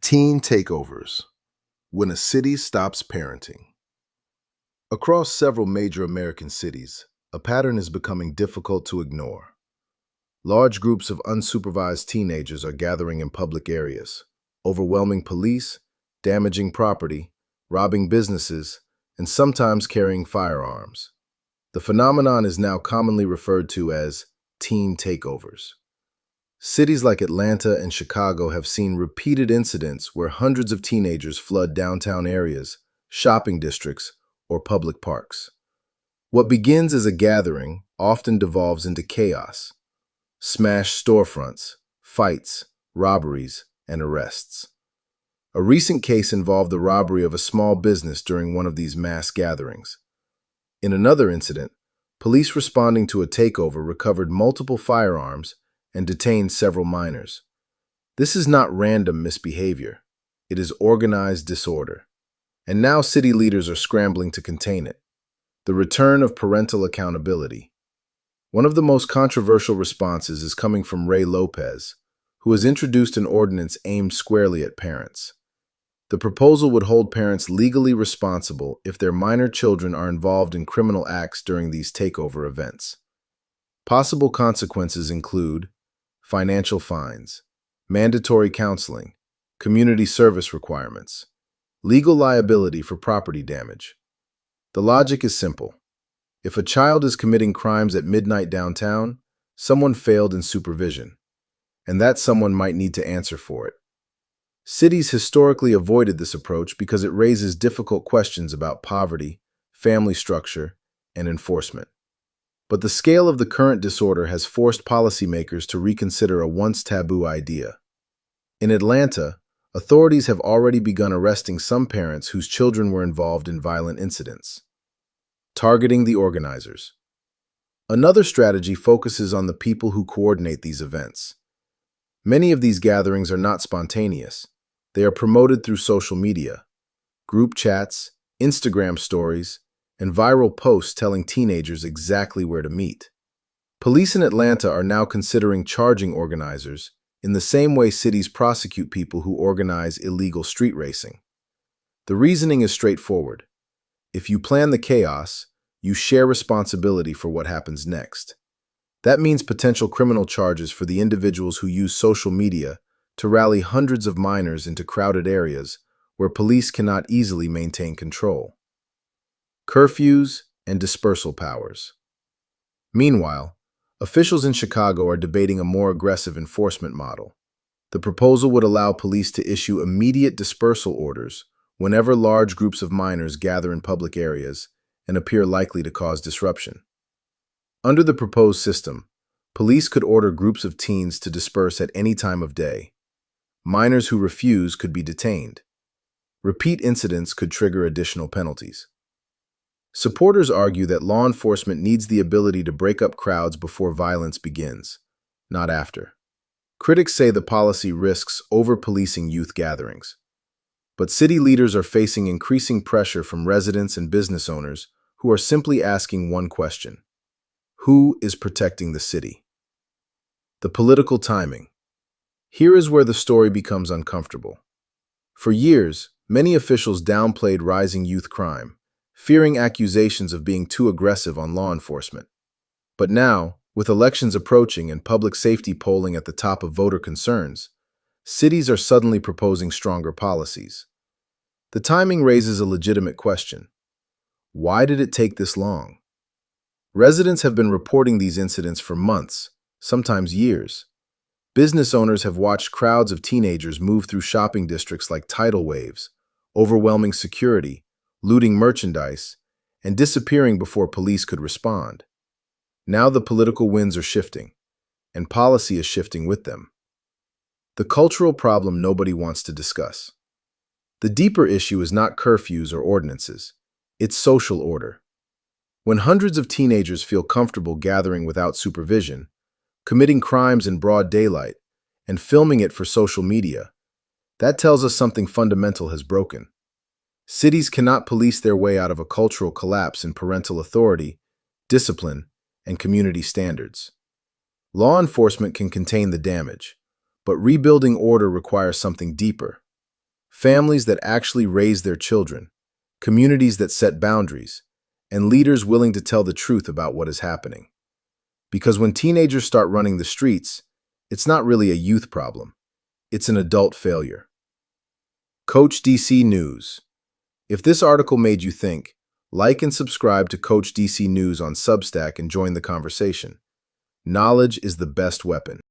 Teen takeovers, when a city stops parenting. Across several major American cities, a pattern is becoming difficult to ignore. Large groups of unsupervised teenagers are gathering in public areas, overwhelming police, damaging property, robbing businesses, and sometimes carrying firearms. The phenomenon is now commonly referred to as teen takeovers. Cities like Atlanta and Chicago have seen repeated incidents where hundreds of teenagers flood downtown areas, shopping districts, or public parks. What begins as a gathering often devolves into chaos. Smashed storefronts, fights, robberies, and arrests. A recent case involved the robbery of a small business during one of these mass gatherings. In another incident, police responding to a takeover recovered multiple firearms and detained several minors. This is not random misbehavior. It is organized disorder. And now city leaders are scrambling to contain it. The return of parental accountability. One of the most controversial responses is coming from Ray Lopez, who has introduced an ordinance aimed squarely at parents. The proposal would hold parents legally responsible if their minor children are involved in criminal acts during these takeover events. Possible consequences include financial fines, mandatory counseling, community service requirements, legal liability for property damage. The logic is simple. If a child is committing crimes at midnight downtown, someone failed in supervision, and that someone might need to answer for it. Cities historically avoided this approach because it raises difficult questions about poverty, family structure, and enforcement. But the scale of the current disorder has forced policymakers to reconsider a once taboo idea. In Atlanta, authorities have already begun arresting some parents whose children were involved in violent incidents. Targeting the organizers. Another strategy focuses on the people who coordinate these events. Many of these gatherings are not spontaneous. They are promoted through social media, group chats, Instagram stories, and viral posts telling teenagers exactly where to meet. Police in Atlanta are now considering charging organizers in the same way cities prosecute people who organize illegal street racing. The reasoning is straightforward. If you plan the chaos, you share responsibility for what happens next. That means potential criminal charges for the individuals who use social media to rally hundreds of minors into crowded areas where police cannot easily maintain control. Curfews and dispersal powers. Meanwhile, officials in Chicago are debating a more aggressive enforcement model. The proposal would allow police to issue immediate dispersal orders whenever large groups of minors gather in public areas and appear likely to cause disruption. Under the proposed system, police could order groups of teens to disperse at any time of day. Minors who refuse could be detained. Repeat incidents could trigger additional penalties. Supporters argue that law enforcement needs the ability to break up crowds before violence begins, not after. Critics say the policy risks over-policing youth gatherings. But city leaders are facing increasing pressure from residents and business owners who are simply asking one question: who is protecting the city? The political timing. Here is where the story becomes uncomfortable. For years, many officials downplayed rising youth crime, fearing accusations of being too aggressive on law enforcement. But now, with elections approaching and public safety polling at the top of voter concerns, cities are suddenly proposing stronger policies. The timing raises a legitimate question. Why did it take this long? Residents have been reporting these incidents for months, sometimes years. Business owners have watched crowds of teenagers move through shopping districts like tidal waves, overwhelming security, looting merchandise, and disappearing before police could respond. Now the political winds are shifting, and policy is shifting with them. The cultural problem nobody wants to discuss. The deeper issue is not curfews or ordinances, it's social order. When hundreds of teenagers feel comfortable gathering without supervision, committing crimes in broad daylight, and filming it for social media, that tells us something fundamental has broken. Cities cannot police their way out of a cultural collapse in parental authority, discipline, and community standards. Law enforcement can contain the damage, but rebuilding order requires something deeper: families that actually raise their children, communities that set boundaries, and leaders willing to tell the truth about what is happening. Because when teenagers start running the streets, it's not really a youth problem. It's an adult failure. Coach DC News. If this article made you think, like and subscribe to Coach DC News on Substack and join the conversation. Knowledge is the best weapon.